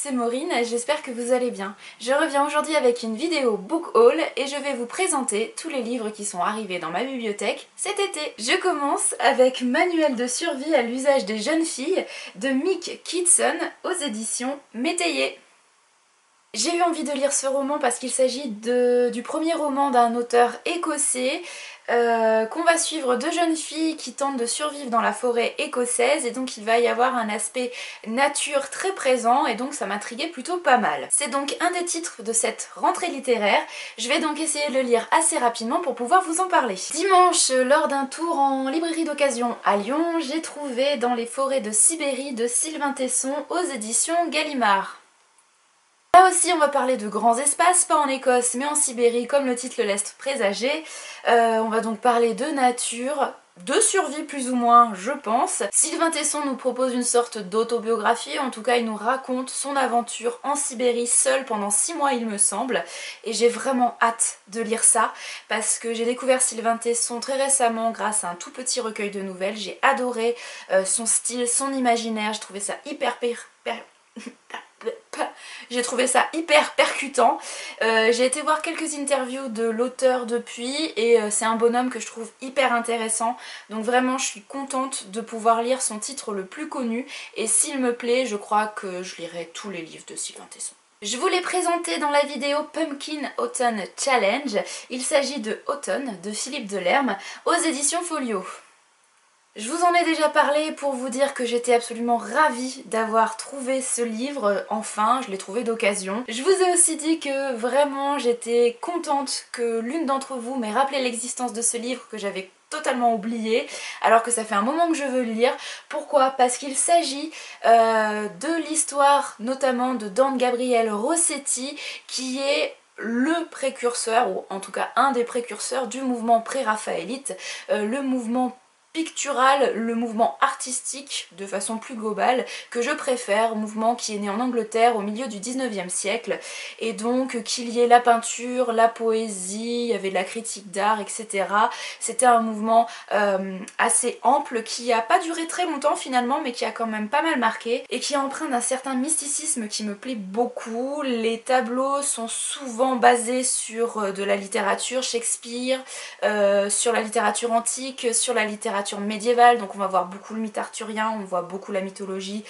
c'est Maureen, j'espère que vous allez bien. Je reviens aujourd'hui avec une vidéo book haul et je vais vous présenter tous les livres qui sont arrivés dans ma bibliothèque cet été. Je commence avec Manuel de survie à l'usage des jeunes filles de Mick Kitson aux éditions Métayer. J'ai eu envie de lire ce roman parce qu'il s'agit du premier roman d'un auteur écossais qu'on va suivre deux jeunes filles qui tentent de survivre dans la forêt écossaise et donc il va y avoir un aspect nature très présent et donc ça m'intriguait plutôt pas mal. C'est donc un des titres de cette rentrée littéraire. Je vais donc essayer de le lire assez rapidement pour pouvoir vous en parler. Dimanche, lors d'un tour en librairie d'occasion à Lyon, j'ai trouvé Dans les forêts de Sibérie de Sylvain Tesson aux éditions Gallimard. Là aussi on va parler de grands espaces, pas en Écosse mais en Sibérie comme le titre le laisse présager. On va donc parler de nature, de survie plus ou moins je pense. Sylvain Tesson nous propose une sorte d'autobiographie, en tout cas il nous raconte son aventure en Sibérie seul pendant 6 mois il me semble. Et j'ai vraiment hâte de lire ça parce que j'ai découvert Sylvain Tesson très récemment grâce à un tout petit recueil de nouvelles. J'ai adoré son style, son imaginaire, j'ai trouvé ça j'ai trouvé ça hyper percutant. J'ai été voir quelques interviews de l'auteur depuis et c'est un bonhomme que je trouve hyper intéressant. Donc vraiment je suis contente de pouvoir lire son titre le plus connu et s'il me plaît je crois que je lirai tous les livres de Sylvain Tesson. Je vous l'ai présenté dans la vidéo Pumpkin Autumn Challenge. Il s'agit de Automne de Philippe Delerme aux éditions Folio. Je vous en ai déjà parlé pour vous dire que j'étais absolument ravie d'avoir trouvé ce livre, enfin, je l'ai trouvé d'occasion. Je vous ai aussi dit que vraiment j'étais contente que l'une d'entre vous m'ait rappelé l'existence de ce livre que j'avais totalement oublié, alors que ça fait un moment que je veux le lire. Pourquoi? Parce qu'il s'agit de l'histoire notamment de Dan Gabriel Rossetti, qui est le précurseur, ou en tout cas un des précurseurs du mouvement pré-raphaélite, le mouvement pictural, le mouvement artistique de façon plus globale que je préfère, mouvement qui est né en Angleterre au milieu du 19e siècle et donc qu'il y ait la peinture, la poésie, il y avait de la critique d'art etc. C'était un mouvement assez ample qui a pas duré très longtemps finalement mais qui a quand même pas mal marqué et qui est empreint d'un certain mysticisme qui me plaît beaucoup. Les tableaux sont souvent basés sur de la littérature, Shakespeare, sur la littérature antique, sur la littérature médiévale, donc on va voir beaucoup le mythe arthurien, on voit beaucoup la mythologie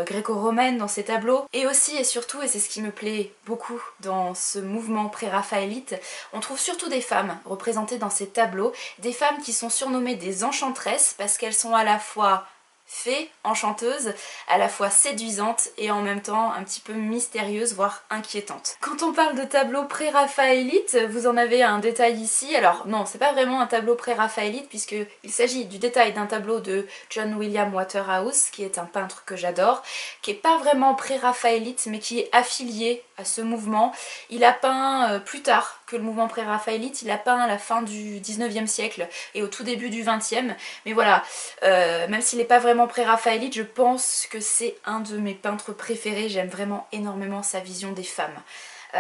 gréco-romaine dans ces tableaux. Et aussi et surtout, et c'est ce qui me plaît beaucoup dans ce mouvement pré-raphaélite, on trouve surtout des femmes représentées dans ces tableaux, des femmes qui sont surnommées des enchantresses parce qu'elles sont à la fois fée, enchanteuse, à la fois séduisante et en même temps un petit peu mystérieuse, voire inquiétante. Quand on parle de tableau pré-raphaélite, vous en avez un détail ici. Alors non, c'est pas vraiment un tableau pré-raphaélite puisqu'il s'agit du détail d'un tableau de John William Waterhouse, qui est un peintre que j'adore, qui est pas vraiment pré-raphaélite mais qui est affilié à ce mouvement. Il a peint plus tard que le mouvement pré-raphaélite, il a peint à la fin du 19e siècle et au tout début du 20e, mais voilà, même s'il n'est pas vraiment pré-raphaélite, je pense que c'est un de mes peintres préférés, j'aime vraiment énormément sa vision des femmes.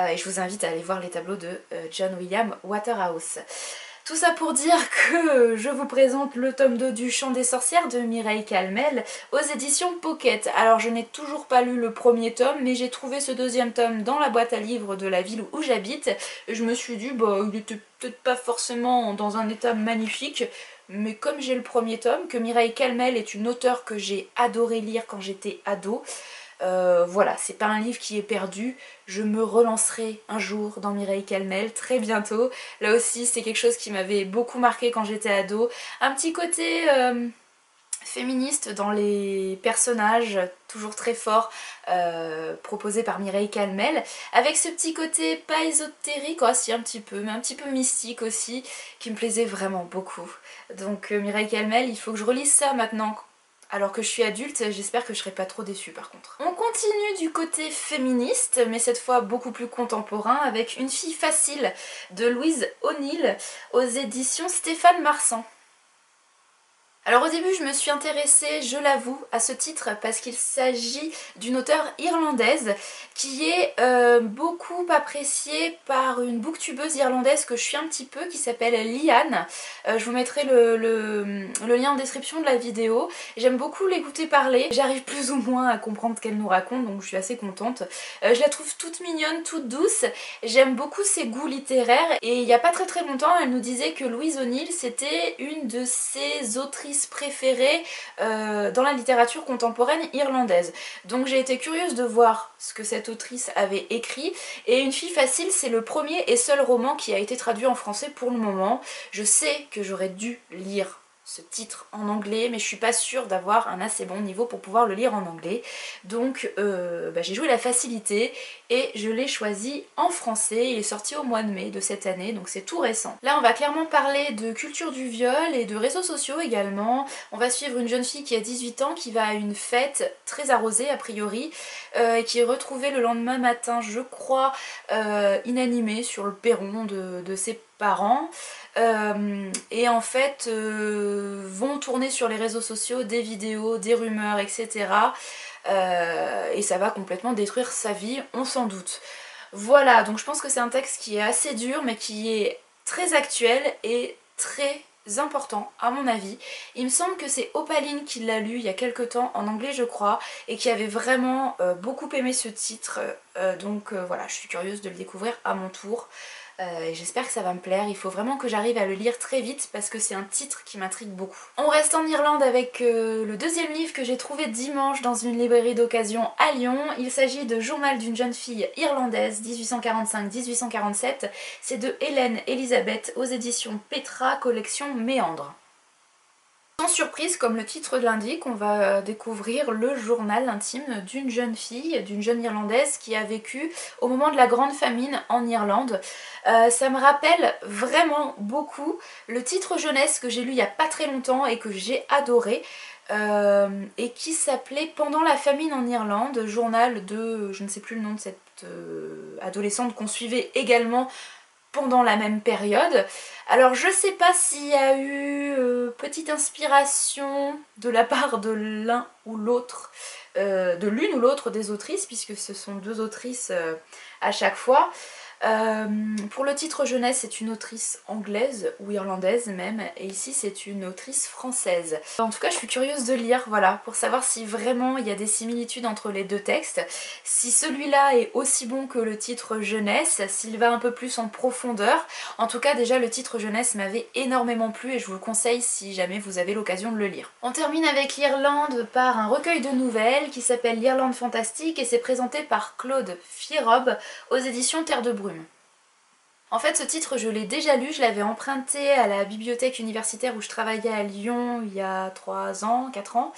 Et je vous invite à aller voir les tableaux de John William Waterhouse. Tout ça pour dire que je vous présente le tome 2 du Chant des sorcières de Mireille Calmel aux éditions Pocket. Alors je n'ai toujours pas lu le premier tome mais j'ai trouvé ce deuxième tome dans la boîte à livres de la ville où j'habite et je me suis dit bah il était peut-être pas forcément dans un état magnifique mais comme j'ai le premier tome, que Mireille Calmel est une auteure que j'ai adoré lire quand j'étais ado, voilà, c'est pas un livre qui est perdu, je me relancerai un jour dans Mireille Calmel très bientôt. Là aussi c'est quelque chose qui m'avait beaucoup marqué quand j'étais ado, un petit côté féministe dans les personnages, toujours très fort, proposé par Mireille Calmel, avec ce petit côté pas ésotérique, si un petit peu, mais un petit peu mystique aussi, qui me plaisait vraiment beaucoup. Donc Mireille Calmel, il faut que je relise ça maintenant. Alors que je suis adulte, j'espère que je serai pas trop déçue par contre. On continue du côté féministe, mais cette fois beaucoup plus contemporain, avec Une fille facile de Louise O'Neill aux éditions Stéphane Marsan. Alors au début je me suis intéressée, je l'avoue, à ce titre parce qu'il s'agit d'une auteure irlandaise qui est beaucoup appréciée par une booktubeuse irlandaise que je suis un petit peu, qui s'appelle Liane. Je vous mettrai le lien en description de la vidéo. J'aime beaucoup l'écouter parler, j'arrive plus ou moins à comprendre ce qu'elle nous raconte, donc je suis assez contente. Je la trouve toute mignonne, toute douce, j'aime beaucoup ses goûts littéraires et il n'y a pas très longtemps elle nous disait que Louise O'Neill c'était une de ses autrices préférée dans la littérature contemporaine irlandaise. Donc j'ai été curieuse de voir ce que cette autrice avait écrit, et Une fille facile c'est le premier et seul roman qui a été traduit en français pour le moment. Je sais que j'aurais dû lire ce titre en anglais, mais je suis pas sûre d'avoir un assez bon niveau pour pouvoir le lire en anglais. Donc j'ai joué la facilité et je l'ai choisi en français. Il est sorti au mois de mai de cette année, donc c'est tout récent. Là on va clairement parler de culture du viol et de réseaux sociaux également. On va suivre une jeune fille qui a 18 ans qui va à une fête très arrosée a priori, et qui est retrouvée le lendemain matin, je crois, inanimée sur le perron de ses parents. Et en fait vont tourner sur les réseaux sociaux des vidéos, des rumeurs, etc. Et ça va complètement détruire sa vie, on s'en doute. Voilà, donc je pense que c'est un texte qui est assez dur mais qui est très actuel et très important à mon avis. Il me semble que c'est Opaline qui l'a lu il y a quelques temps, en anglais je crois, et qui avait vraiment beaucoup aimé ce titre. Donc voilà, je suis curieuse de le découvrir à mon tour. Et j'espère que ça va me plaire. Il faut vraiment que j'arrive à le lire très vite parce que c'est un titre qui m'intrigue beaucoup. On reste en Irlande avec le deuxième livre que j'ai trouvé dimanche dans une librairie d'occasion à Lyon. Il s'agit de Journal d'une jeune fille irlandaise 1845-1847. C'est de Hélène Elisabeth aux éditions Petra, collection Méandre. Sans surprise, comme le titre l'indique, on va découvrir le journal intime d'une jeune fille, d'une jeune Irlandaise qui a vécu au moment de la grande famine en Irlande. Ça me rappelle vraiment beaucoup le titre jeunesse que j'ai lu il n'y a pas très longtemps et que j'ai adoré. Et qui s'appelait Pendant la famine en Irlande, journal de, je ne sais plus le nom de cette adolescente qu'on suivait également pendant la même période. Alors je sais pas s'il y a eu petite inspiration de la part de l'un ou l'autre, de l'une ou l'autre des autrices, puisque ce sont deux autrices à chaque fois. Pour le titre jeunesse, c'est une autrice anglaise ou irlandaise même, et ici c'est une autrice française. En tout cas je suis curieuse de lire, voilà, pour savoir si vraiment il y a des similitudes entre les deux textes, si celui-là est aussi bon que le titre jeunesse, s'il va un peu plus en profondeur. En tout cas déjà le titre jeunesse m'avait énormément plu et je vous le conseille si jamais vous avez l'occasion de le lire. On termine avec l'Irlande par un recueil de nouvelles qui s'appelle L'Irlande fantastique et c'est présenté par Claude Fierob aux éditions Terre de Brume. En fait ce titre je l'ai déjà lu, je l'avais emprunté à la bibliothèque universitaire où je travaillais à Lyon il y a 3 ans, 4 ans.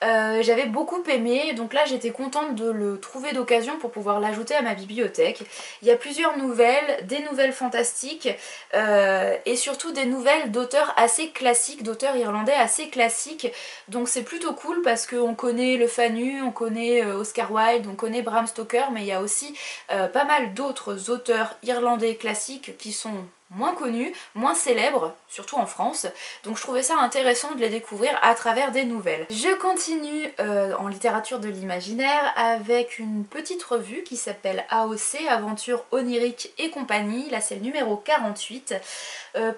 J'avais beaucoup aimé, donc là j'étais contente de le trouver d'occasion pour pouvoir l'ajouter à ma bibliothèque. Il y a plusieurs nouvelles, des nouvelles fantastiques et surtout des nouvelles d'auteurs assez classiques, d'auteurs irlandais assez classiques. Donc c'est plutôt cool parce qu'on connaît Le Fanu, on connaît Oscar Wilde, on connaît Bram Stoker, mais il y a aussi pas mal d'autres auteurs irlandais classiques qui sont moins connus, moins célèbres, surtout en France. Donc je trouvais ça intéressant de les découvrir à travers des nouvelles. Je continue en littérature de l'imaginaire avec une petite revue qui s'appelle AOC, Aventure onirique et compagnie. Là c'est le numéro 48.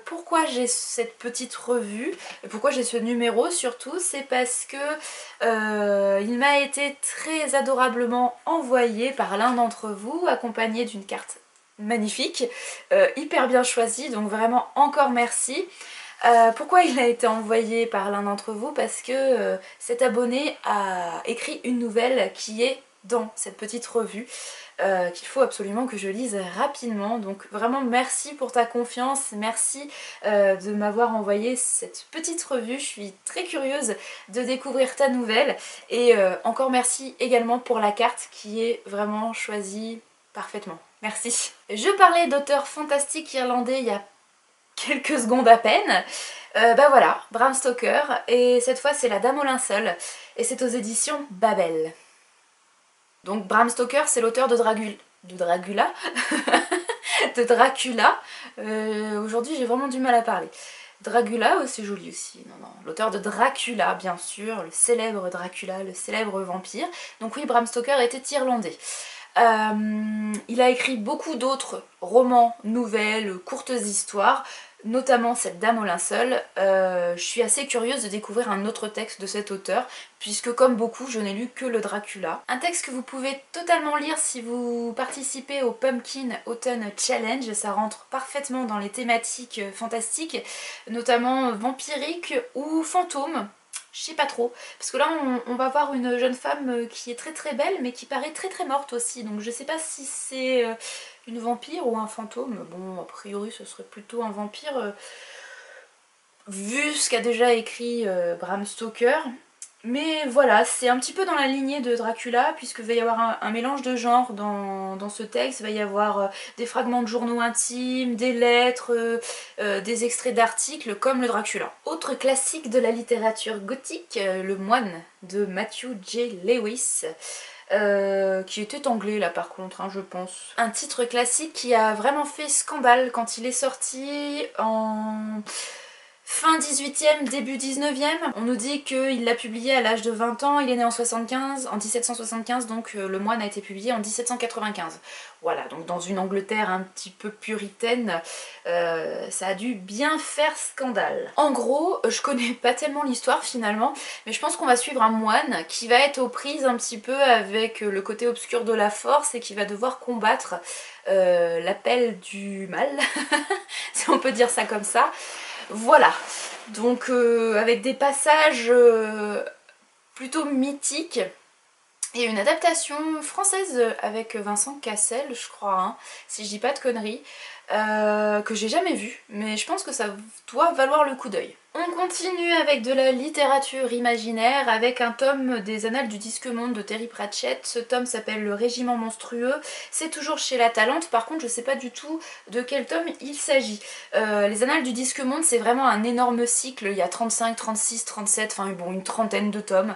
Pourquoi j'ai cette petite revue, et pourquoi j'ai ce numéro surtout, c'est parce que il m'a été très adorablement envoyé par l'un d'entre vous, accompagné d'une carte magnifique, hyper bien choisi, donc vraiment encore merci. Pourquoi il a été envoyé par l'un d'entre vous? Parce que cet abonné a écrit une nouvelle qui est dans cette petite revue qu'il faut absolument que je lise rapidement. Donc vraiment merci pour ta confiance, merci de m'avoir envoyé cette petite revue. Je suis très curieuse de découvrir ta nouvelle et encore merci également pour la carte qui est vraiment choisie parfaitement. Merci. Je parlais d'auteurs fantastiques irlandais il y a quelques secondes à peine. Bah voilà, Bram Stoker, et cette fois c'est La Dame au linceul, et c'est aux éditions Babel. Donc Bram Stoker c'est l'auteur de Dracula. De Dracula. Aujourd'hui j'ai vraiment du mal à parler. Dracula, oh, c'est joli aussi, non, l'auteur de Dracula, bien sûr, le célèbre Dracula, le célèbre vampire. Donc oui, Bram Stoker était irlandais. Il a écrit beaucoup d'autres romans, nouvelles, courtes histoires, notamment cette Dame au linceul. Je suis assez curieuse de découvrir un autre texte de cet auteur, puisque comme beaucoup, je n'ai lu que le Dracula. Un texte que vous pouvez totalement lire si vous participez au Pumpkin Autumn Challenge, ça rentre parfaitement dans les thématiques fantastiques, notamment vampiriques ou fantômes. Je sais pas trop, parce que là on va voir une jeune femme qui est très très belle mais qui paraît très très morte aussi, donc je sais pas si c'est une vampire ou un fantôme. Bon, a priori ce serait plutôt un vampire vu ce qu'a déjà écrit Bram Stoker. Mais voilà, c'est un petit peu dans la lignée de Dracula, puisqu'il va y avoir un mélange de genres dans ce texte. Il va y avoir des fragments de journaux intimes, des lettres, des extraits d'articles, comme le Dracula. Autre classique de la littérature gothique, Le Moine de Matthew J. Lewis. Qui était anglais là par contre, hein, je pense. Un titre classique qui a vraiment fait scandale quand il est sorti en fin 18e, début 19e. On nous dit qu'il l'a publié à l'âge de 20 ans, il est né en 1775, donc Le Moine a été publié en 1795. Voilà, donc dans une Angleterre un petit peu puritaine, ça a dû bien faire scandale. En gros, je connais pas tellement l'histoire finalement, mais je pense qu'on va suivre un moine qui va être aux prises un petit peu avec le côté obscur de la force et qui va devoir combattre l'appel du mal, si on peut dire ça comme ça. Voilà, donc avec des passages plutôt mythiques et une adaptation française avec Vincent Cassel, je crois, hein, si je dis pas de conneries, que j'ai jamais vue, mais je pense que ça doit valoir le coup d'œil. On continue avec de la littérature imaginaire, avec un tome des Annales du Disque-Monde de Terry Pratchett. Ce tome s'appelle Le Régiment Monstrueux. C'est toujours chez La Talente, par contre je sais pas du tout de quel tome il s'agit. Les Annales du Disque-Monde, c'est vraiment un énorme cycle, il y a 35, 36, 37, enfin bon, une trentaine de tomes.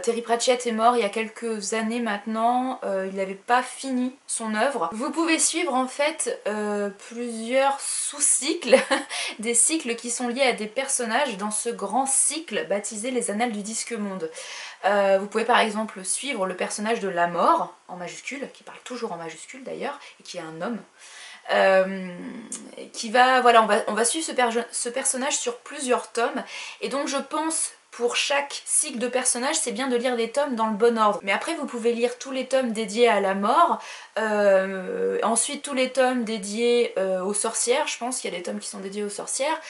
Terry Pratchett est mort il y a quelques années maintenant, il n'avait pas fini son œuvre. Vous pouvez suivre en fait plusieurs sous-cycles, des cycles qui sont liés à des personnages dans ce grand cycle baptisé les Annales du Disque-Monde. Vous pouvez par exemple suivre le personnage de La Mort, en majuscule, qui parle toujours en majuscule d'ailleurs, et qui est un homme. Qui va, voilà, on va suivre ce personnage sur plusieurs tomes, et donc je pense pour chaque cycle de personnage c'est bien de lire les tomes dans le bon ordre. Mais après vous pouvez lire tous les tomes dédiés à la mort, ensuite tous les tomes dédiés aux sorcières, je pense qu'il y a des tomes qui sont dédiés aux sorcières.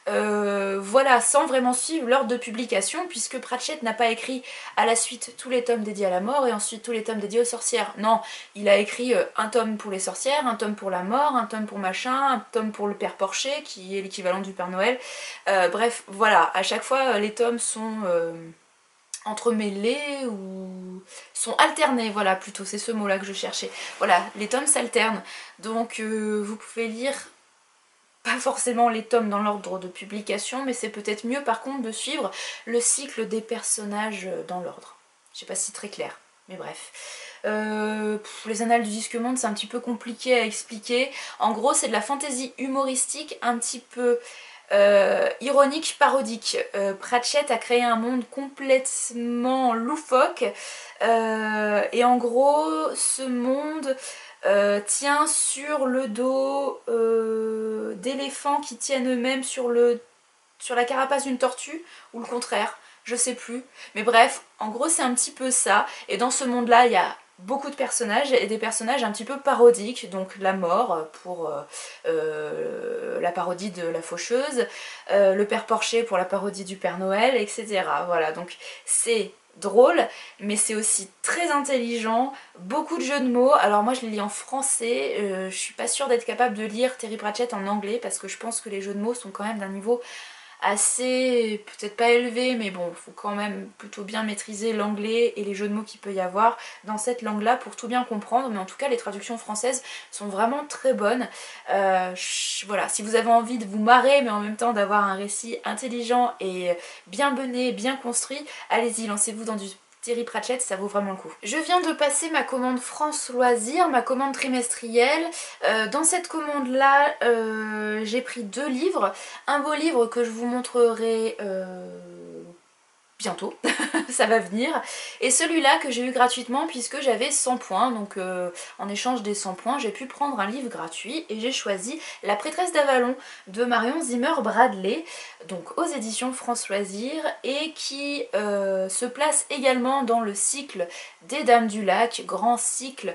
Voilà, sans vraiment suivre l'ordre de publication, puisque Pratchett n'a pas écrit à la suite tous les tomes dédiés à la mort et ensuite tous les tomes dédiés aux sorcières. Non, il a écrit un tome pour les sorcières, un tome pour la mort, un tome pour machin, un tome pour le Père Porcher, qui est l'équivalent du Père Noël. Bref, voilà, à chaque fois les tomes sont entremêlés ou sont alternés, voilà, plutôt, c'est ce mot-là que je cherchais. Voilà, les tomes s'alternent, donc vous pouvez lire pas forcément les tomes dans l'ordre de publication, mais c'est peut-être mieux par contre de suivre le cycle des personnages dans l'ordre. Je sais pas si c'est très clair, mais bref. Les Annales du Disque-Monde, c'est un petit peu compliqué à expliquer. En gros, c'est de la fantaisie humoristique, un petit peu ironique, parodique. Pratchett a créé un monde complètement loufoque, et en gros, ce monde tient sur le dos d'éléphants qui tiennent eux-mêmes sur la carapace d'une tortue, ou le contraire, je sais plus. Mais bref, en gros c'est un petit peu ça, et dans ce monde-là il y a beaucoup de personnages, et des personnages un petit peu parodiques, donc la mort pour la parodie de la faucheuse, le Père Porcher pour la parodie du Père Noël, etc. Voilà, donc c'est drôle, mais c'est aussi très intelligent, beaucoup de jeux de mots. Alors moi je les lis en français, je suis pas sûre d'être capable de lire Terry Pratchett en anglais, parce que je pense que les jeux de mots sont quand même d'un niveau assez, peut-être pas élevé, mais bon, il faut quand même plutôt bien maîtriser l'anglais et les jeux de mots qu'il peut y avoir dans cette langue-là pour tout bien comprendre, mais en tout cas les traductions françaises sont vraiment très bonnes. Voilà, si vous avez envie de vous marrer, mais en même temps d'avoir un récit intelligent et bien mené, bien construit, allez-y, lancez-vous dans du Terry Pratchett, ça vaut vraiment le coup. Je viens de passer ma commande France Loisirs, ma commande trimestrielle. Dans cette commande là, j'ai pris 2 livres. Un beau livre que je vous montrerai bientôt, ça va venir, et celui-là que j'ai eu gratuitement puisque j'avais 100 points, donc en échange des 100 points j'ai pu prendre un livre gratuit et j'ai choisi La Prêtresse d'Avalon de Marion Zimmer Bradley, donc aux éditions France Loisirs, et qui se place également dans le cycle des Dames du Lac, grand cycle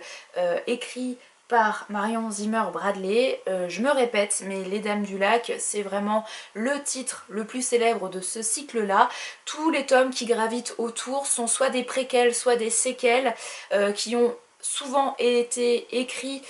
écrit par Marion Zimmer Bradley. Je me répète, mais Les Dames du Lac, c'est vraiment le titre le plus célèbre de ce cycle-là. Tous les tomes qui gravitent autour sont soit des préquels, soit des séquelles, qui ont souvent été écrits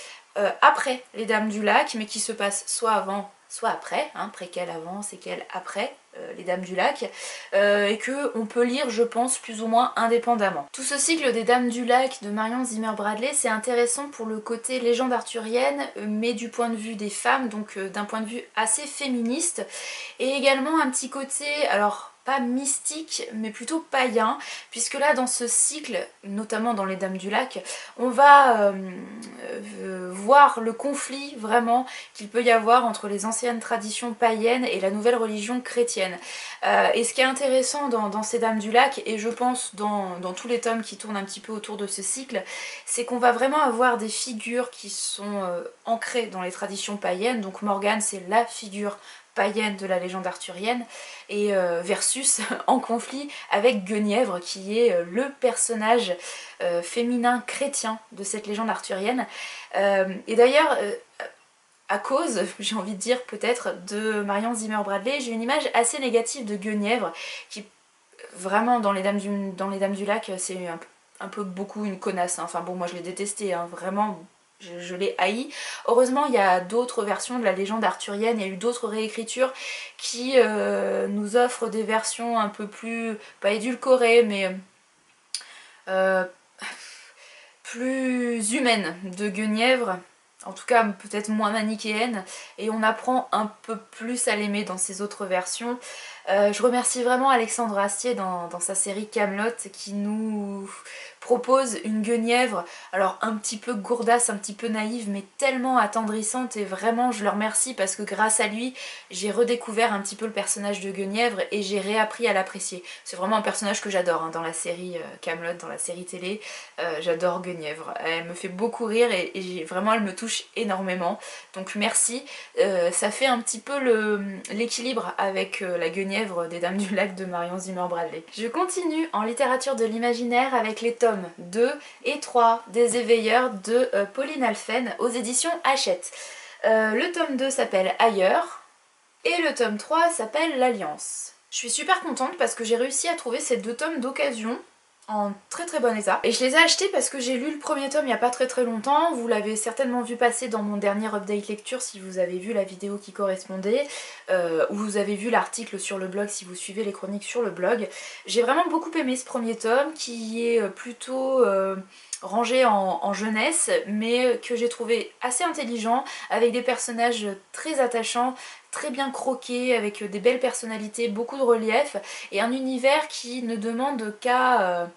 après Les Dames du Lac, mais qui se passent soit avant, soit après, hein, préquel avant, séquelle après, Les Dames du Lac, et que on peut lire, je pense, plus ou moins indépendamment. Tout ce cycle des Dames du Lac de Marion Zimmer Bradley, c'est intéressant pour le côté légende arthurienne, mais du point de vue des femmes, donc d'un point de vue assez féministe, et également un petit côté, alors pas mystique, mais plutôt païen, puisque là dans ce cycle, notamment dans Les Dames du Lac, on va voir le conflit vraiment qu'il peut y avoir entre les anciennes traditions païennes et la nouvelle religion chrétienne. Et ce qui est intéressant dans ces Dames du Lac, et je pense dans tous les tomes qui tournent un petit peu autour de ce cycle, c'est qu'on va vraiment avoir des figures qui sont ancrées dans les traditions païennes. Donc Morgane, c'est la figure païenne de la légende arthurienne, et versus en conflit avec Guenièvre qui est le personnage féminin chrétien de cette légende arthurienne. Et d'ailleurs à cause, j'ai envie de dire peut-être, de Marion Zimmer Bradley, j'ai une image assez négative de Guenièvre qui vraiment dans les Dames du Lac c'est un peu beaucoup une connasse, hein. Enfin bon, moi je l'ai détestée, hein, vraiment. Je l'ai haï. Heureusement, il y a d'autres versions de la légende arthurienne, il y a eu d'autres réécritures qui nous offrent des versions un peu plus, pas édulcorées, mais plus humaines de Guenièvre. En tout cas, peut-être moins manichéenne, et on apprend un peu plus à l'aimer dans ces autres versions. Je remercie vraiment Alexandre Astier dans sa série Camelot qui nous propose une Guenièvre, alors un petit peu gourdasse, un petit peu naïve, mais tellement attendrissante, et vraiment je le remercie parce que grâce à lui j'ai redécouvert un petit peu le personnage de Guenièvre et j'ai réappris à l'apprécier. C'est vraiment un personnage que j'adore, hein, dans la série Camelot, dans la série télé, j'adore Guenièvre. Elle me fait beaucoup rire et vraiment elle me touche énormément, donc merci. Ça fait un petit peu l'équilibre avec la Guenièvre des Dames du Lac de Marion Zimmer Bradley. Je continue en littérature de l'imaginaire avec les tomes 2 et 3 des Éveilleurs de Pauline Alphen aux éditions Hachette. Le tome 2 s'appelle Ailleurs et le tome 3 s'appelle L'Alliance. Je suis super contente parce que j'ai réussi à trouver ces 2 tomes d'occasion en très très bon état. Et je les ai achetés parce que j'ai lu le premier tome il n'y a pas très longtemps. Vous l'avez certainement vu passer dans mon dernier update lecture si vous avez vu la vidéo qui correspondait, ou vous avez vu l'article sur le blog si vous suivez les chroniques sur le blog. J'ai vraiment beaucoup aimé ce premier tome qui est plutôt rangé en jeunesse, mais que j'ai trouvé assez intelligent, avec des personnages très attachants, très bien croqués, avec des belles personnalités, beaucoup de relief, et un univers qui ne demande qu'à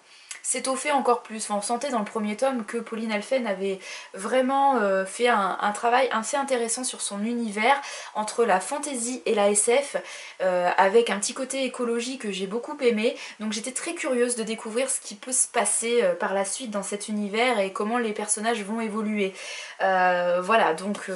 s'étoffer encore plus. Enfin, on sentait dans le premier tome que Pauline Alphen avait vraiment fait un travail assez intéressant sur son univers, entre la fantasy et la SF, avec un petit côté écologie que j'ai beaucoup aimé. Donc j'étais très curieuse de découvrir ce qui peut se passer par la suite dans cet univers et comment les personnages vont évoluer. Voilà, donc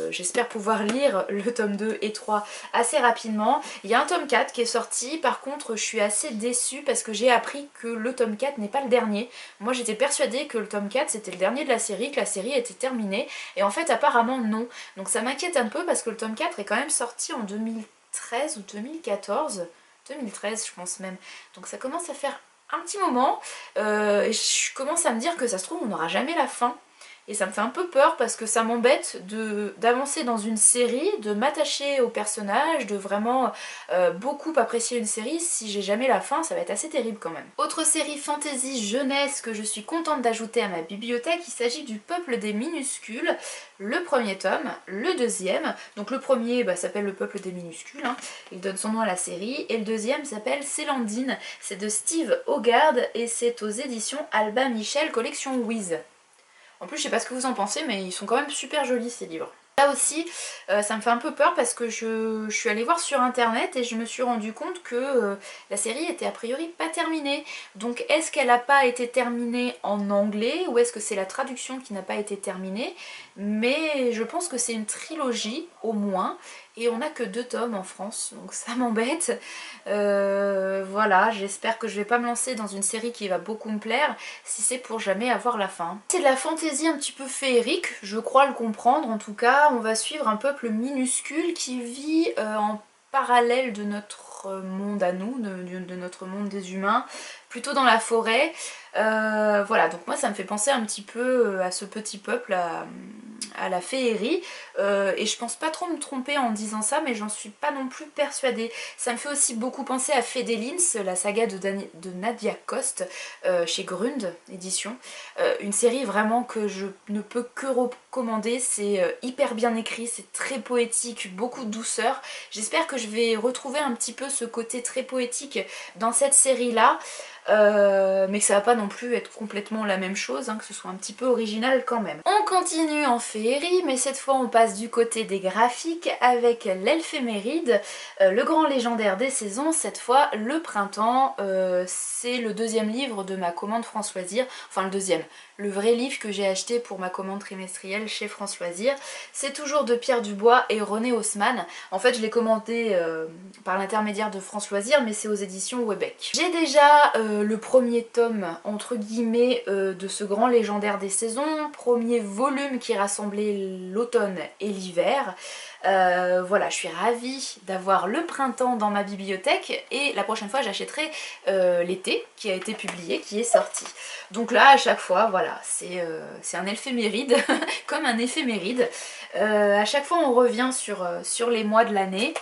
j'espère pouvoir lire le tome 2 et 3 assez rapidement. Il y a un tome 4 qui est sorti, par contre je suis assez déçue parce que j'ai appris que le tome 4 n'est pas le dernier. Moi j'étais persuadée que le tome 4 c'était le dernier de la série, que la série était terminée, et en fait apparemment non. Donc ça m'inquiète un peu parce que le tome 4 est quand même sorti en 2013 ou 2014, 2013 je pense même. Donc ça commence à faire un petit moment, et je commence à me dire que ça se trouve on n'aura jamais la fin. Et ça me fait un peu peur parce que ça m'embête d'avancer dans une série, de m'attacher au personnage, de vraiment beaucoup apprécier une série. Si j'ai jamais la fin, ça va être assez terrible quand même. Autre série fantasy jeunesse que je suis contente d'ajouter à ma bibliothèque, il s'agit du Peuple des Minuscules, le premier tome, le deuxième. Donc le premier s'appelle Le Peuple des Minuscules, hein. Il donne son nom à la série, et le deuxième s'appelle Célandine, c'est de Steve Hogarth et c'est aux éditions Albin Michel, collection Wiz. En plus, je sais pas ce que vous en pensez, mais ils sont quand même super jolis ces livres. Là aussi, ça me fait un peu peur parce que je suis allée voir sur internet et je me suis rendu compte que la série était a priori pas terminée. Donc est-ce qu'elle n'a pas été terminée en anglais ou est-ce que c'est la traduction qui n'a pas été terminée? Mais je pense que c'est une trilogie au moins. Et on n'a que 2 tomes en France, donc ça m'embête. Voilà, j'espère que je vais pas me lancer dans une série qui va beaucoup me plaire si c'est pour jamais avoir la fin. C'est de la fantaisie un petit peu féerique, je crois le comprendre. En tout cas, on va suivre un peuple minuscule qui vit en parallèle de notre monde à nous, de notre monde des humains, plutôt dans la forêt. Voilà, donc moi ça me fait penser un petit peu à ce petit peuple, à la féerie, et je pense pas trop me tromper en disant ça, mais j'en suis pas non plus persuadée. Ça me fait aussi beaucoup penser à Fédélins, la saga de Nadia Coste, chez Grund édition. Une série vraiment que je ne peux que recommander, c'est hyper bien écrit, c'est très poétique, beaucoup de douceur. J'espère que je vais retrouver un petit peu ce côté très poétique dans cette série-là. Mais que ça va pas non plus être complètement la même chose, hein, que ce soit un petit peu original quand même. On continue en féerie, mais cette fois on passe du côté des graphiques avec l'Éphéméride, le grand légendaire des saisons, cette fois le printemps. C'est le deuxième livre de ma commande France Loisirs, enfin le deuxième, le vrai livre que j'ai acheté pour ma commande trimestrielle chez France Loisirs. C'est toujours de Pierre Dubois et René Haussmann. En fait je l'ai commandé par l'intermédiaire de France Loisirs, mais c'est aux éditions Webec. J'ai déjà le premier tome entre guillemets de ce grand légendaire des saisons, premier volume qui rassemblait l'automne et l'hiver. Voilà, je suis ravie d'avoir le printemps dans ma bibliothèque et la prochaine fois j'achèterai l'été qui a été publié, qui est sorti. Donc là à chaque fois, voilà, c'est un éphéméride, comme un éphéméride. À chaque fois on revient sur les mois de l'année,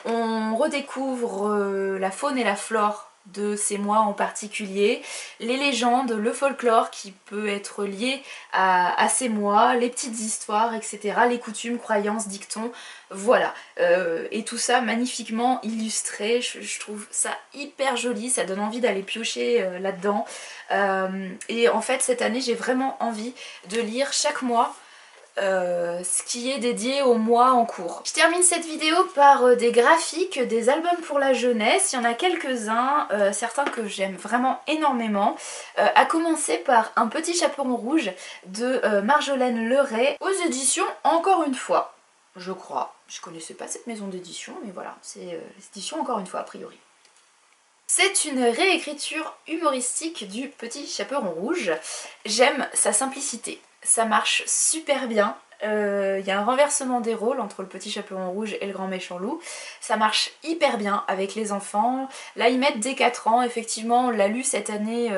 on redécouvre la faune et la flore de ces mois en particulier, les légendes, le folklore qui peut être lié à ces mois, les petites histoires, etc., les coutumes, croyances, dictons, voilà. Et tout ça magnifiquement illustré, je trouve ça hyper joli, ça donne envie d'aller piocher là-dedans. Et en fait cette année j'ai vraiment envie de lire chaque mois ce qui est dédié au mois en cours. Je termine cette vidéo par des graphiques, des albums pour la jeunesse. Il y en a quelques-uns, certains que j'aime vraiment énormément. À commencer par Un petit chaperon rouge de Marjolaine Leray aux éditions Encore une fois, je crois. Je connaissais pas cette maison d'édition, mais voilà, c'est les éditions Encore une fois a priori. C'est une réécriture humoristique du Petit Chaperon Rouge. J'aime sa simplicité. Ça marche super bien. Il y a un renversement des rôles entre le Petit Chaperon Rouge et le Grand Méchant Loup. Ça marche hyper bien avec les enfants. Là ils mettent dès 4 ans. Effectivement on l'a lu cette année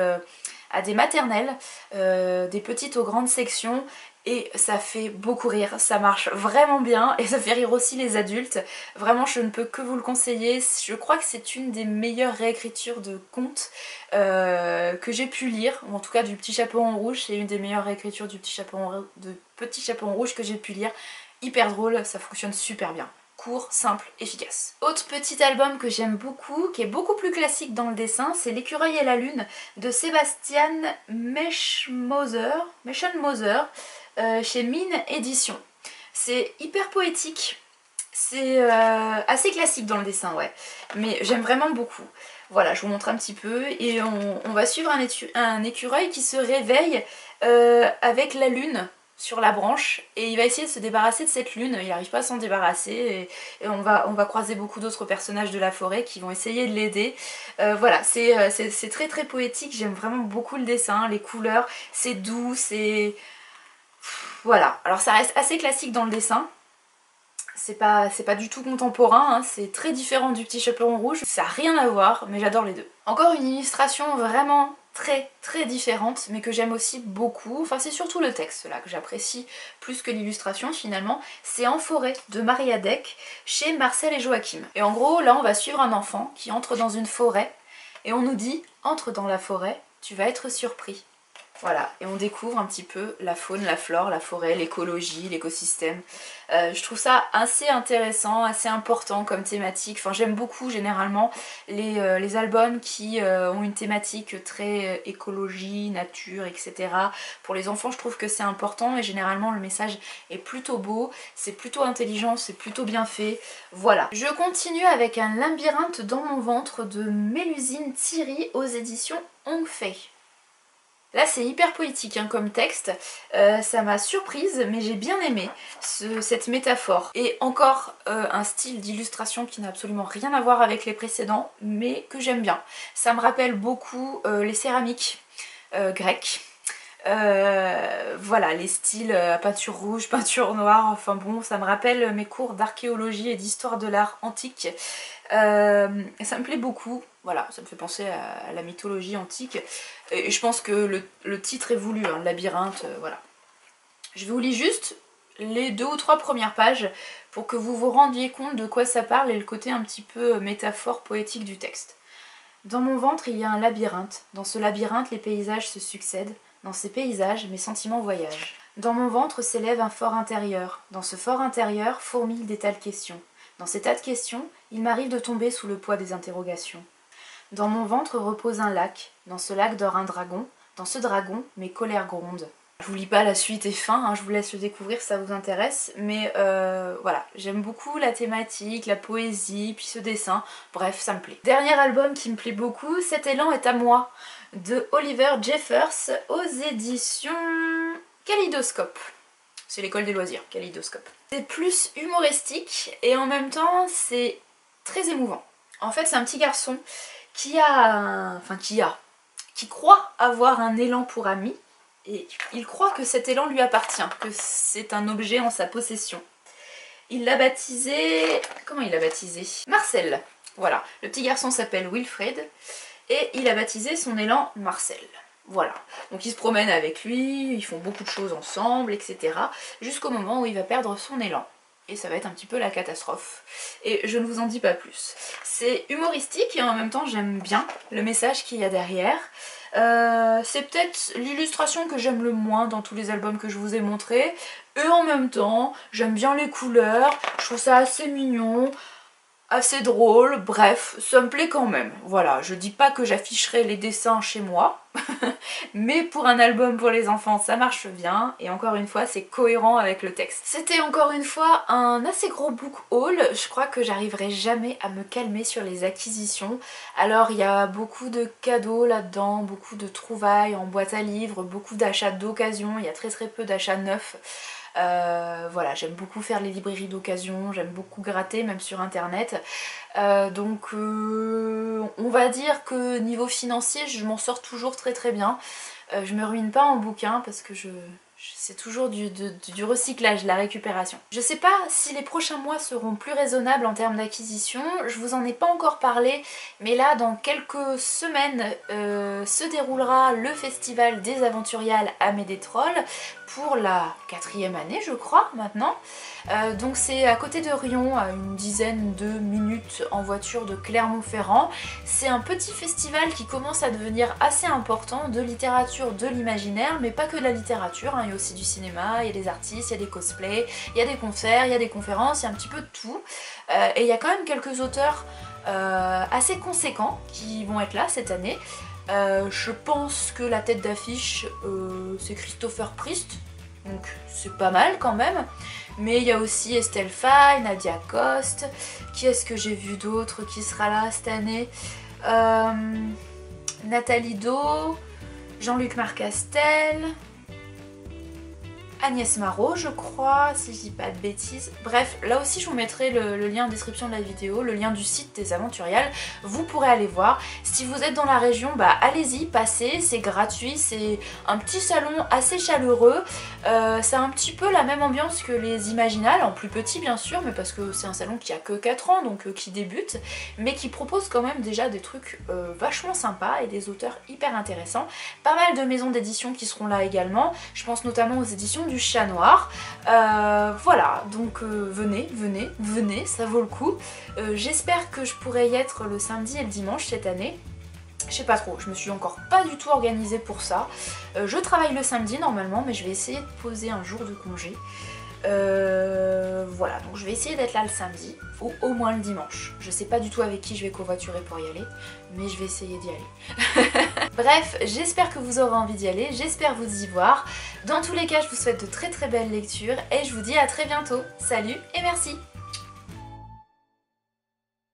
à des maternelles, des petites aux grandes sections. Et ça fait beaucoup rire, ça marche vraiment bien et ça fait rire aussi les adultes. Vraiment je ne peux que vous le conseiller, je crois que c'est une des meilleures réécritures de contes que j'ai pu lire, ou en tout cas du Petit Chaperon Rouge, c'est une des meilleures réécritures du Petit Chaperon Rouge que j'ai pu lire. Hyper drôle, ça fonctionne super bien. Court, simple, efficace. Autre petit album que j'aime beaucoup, qui est beaucoup plus classique dans le dessin, c'est L'écureuil et la lune de Sébastien Meschenmoser chez Mine Édition. C'est hyper poétique, c'est assez classique dans le dessin, ouais, mais j'aime vraiment beaucoup. Voilà, je vous montre un petit peu et on va suivre un écureuil qui se réveille avec la lune sur la branche et il va essayer de se débarrasser de cette lune, il n'arrive pas à s'en débarrasser et on va croiser beaucoup d'autres personnages de la forêt qui vont essayer de l'aider. Voilà, c'est très très poétique, j'aime vraiment beaucoup le dessin, les couleurs, c'est doux, c'est... Voilà, alors ça reste assez classique dans le dessin. C'est pas du tout contemporain, hein. C'est très différent du Petit Chaperon Rouge. Ça n'a rien à voir, mais j'adore les deux. Encore une illustration vraiment très différentes mais que j'aime aussi beaucoup. Enfin c'est surtout le texte là que j'apprécie plus que l'illustration finalement. C'est En forêt de Maria Deck chez Marcel et Joachim. Et en gros là on va suivre un enfant qui entre dans une forêt et on nous dit entre dans la forêt, tu vas être surpris. Voilà, et on découvre un petit peu la faune, la flore, la forêt, l'écologie, l'écosystème. Je trouve ça assez intéressant, assez important comme thématique. Enfin, j'aime beaucoup généralement les albums qui ont une thématique très écologie, nature, etc. Pour les enfants, je trouve que c'est important et généralement le message est plutôt beau, c'est plutôt intelligent, c'est plutôt bien fait. Voilà. Je continue avec un labyrinthe dans mon ventre de Mélusine Thierry aux éditions Hongfei. Là c'est hyper poétique hein, comme texte, ça m'a surprise mais j'ai bien aimé cette métaphore. Et encore un style d'illustration qui n'a absolument rien à voir avec les précédents mais que j'aime bien. Ça me rappelle beaucoup les céramiques grecques. Voilà les styles peinture rouge, peinture noire, enfin bon ça me rappelle mes cours d'archéologie et d'histoire de l'art antique. Ça me plaît beaucoup, voilà, ça me fait penser à la mythologie antique et je pense que le titre est voulu, hein, labyrinthe, voilà. Je vous lis juste les 2 ou 3 premières pages pour que vous vous rendiez compte de quoi ça parle et le côté un petit peu métaphore poétique du texte. Dans mon ventre il y a un labyrinthe, dans ce labyrinthe les paysages se succèdent, dans ces paysages mes sentiments voyagent. Dans mon ventre s'élève un fort intérieur, dans ce fort intérieur fourmillent des tas de questions. Dans ces tas de questions, il m'arrive de tomber sous le poids des interrogations. Dans mon ventre repose un lac, dans ce lac dort un dragon, dans ce dragon, mes colères grondent. Je vous lis pas la suite et fin, hein, je vous laisse le découvrir si ça vous intéresse, mais voilà, j'aime beaucoup la thématique, la poésie, puis ce dessin, bref, ça me plaît. Dernier album qui me plaît beaucoup, Cet élan est à moi, de Oliver Jeffers aux éditions Kaléidoscope. C'est l'école des loisirs, Kaléidoscope. C'est plus humoristique et en même temps c'est très émouvant. En fait c'est un petit garçon qui croit avoir un élan pour ami et il croit que cet élan lui appartient, que c'est un objet en sa possession. Il l'a baptisé... Comment il l'a baptisé? Marcel. Voilà, le petit garçon s'appelle Wilfred et il a baptisé son élan Marcel. Voilà, donc il se promène avec lui, ils font beaucoup de choses ensemble, etc. Jusqu'au moment où il va perdre son élan. Et ça va être un petit peu la catastrophe. Et je ne vous en dis pas plus. C'est humoristique et en même temps j'aime bien le message qu'il y a derrière. C'est peut-être l'illustration que j'aime le moins dans tous les albums que je vous ai montrés. Et en même temps, j'aime bien les couleurs, je trouve ça assez mignon. Assez drôle, bref, ça me plaît quand même. Voilà, je dis pas que j'afficherai les dessins chez moi, mais pour un album pour les enfants, ça marche bien, et encore une fois, c'est cohérent avec le texte. C'était encore une fois un assez gros book haul, je crois que j'arriverai jamais à me calmer sur les acquisitions. Alors il y a beaucoup de cadeaux là-dedans, beaucoup de trouvailles en boîte à livres, beaucoup d'achats d'occasion, il y a très peu d'achats neufs. Voilà, j'aime beaucoup faire les librairies d'occasion, j'aime beaucoup gratter même sur internet, donc on va dire que niveau financier je m'en sors toujours très bien. Je me ruine pas en bouquin parce que c'est toujours du recyclage, de la récupération. Je sais pas si les prochains mois seront plus raisonnables en termes d'acquisition, je vous en ai pas encore parlé, mais là dans quelques semaines se déroulera le festival des Aventuriales à Médétrol pour la 4e année je crois maintenant. Donc c'est à côté de Rion, à une dizaine de minutes en voiture de Clermont-Ferrand. C'est un petit festival qui commence à devenir assez important de littérature, de l'imaginaire, mais pas que de la littérature, hein. Il y a aussi du cinéma, il y a des artistes, il y a des cosplays, il y a des concerts, il y a des conférences, il y a un petit peu de tout. Et il y a quand même quelques auteurs assez conséquents qui vont être là cette année. Je pense que la tête d'affiche c'est Christopher Priest, donc c'est pas mal quand même. Mais il y a aussi Estelle Faye, Nadia Coste, qui est-ce que j'ai vu d'autre qui sera là cette année, Nathalie Do, Jean-Luc Marcastel, Agnès Marot je crois, si je dis pas de bêtises. Bref, là aussi je vous mettrai le lien en description de la vidéo, le lien du site des Aventuriales, vous pourrez aller voir. Si vous êtes dans la région, bah allez-y, passez, c'est gratuit, c'est un petit salon assez chaleureux. C'est un petit peu la même ambiance que les Imaginales, en plus petit bien sûr, mais parce que c'est un salon qui a que 4 ans, donc qui débute, mais qui propose quand même déjà des trucs vachement sympas et des auteurs hyper intéressants. Pas mal de maisons d'édition qui seront là également, je pense notamment aux éditions du Chat Noir. Voilà, donc venez, ça vaut le coup. J'espère que je pourrai y être le samedi et le dimanche cette année. Je sais pas trop, je me suis encore pas du tout organisée pour ça. Je travaille le samedi normalement, mais je vais essayer de poser un jour de congé. Voilà, donc je vais essayer d'être là le samedi, ou au moins le dimanche. Je sais pas du tout avec qui je vais covoiturer pour y aller, mais je vais essayer d'y aller. Bref, j'espère que vous aurez envie d'y aller, j'espère vous y voir. Dans tous les cas, je vous souhaite de très belles lectures, et je vous dis à très bientôt. Salut et merci!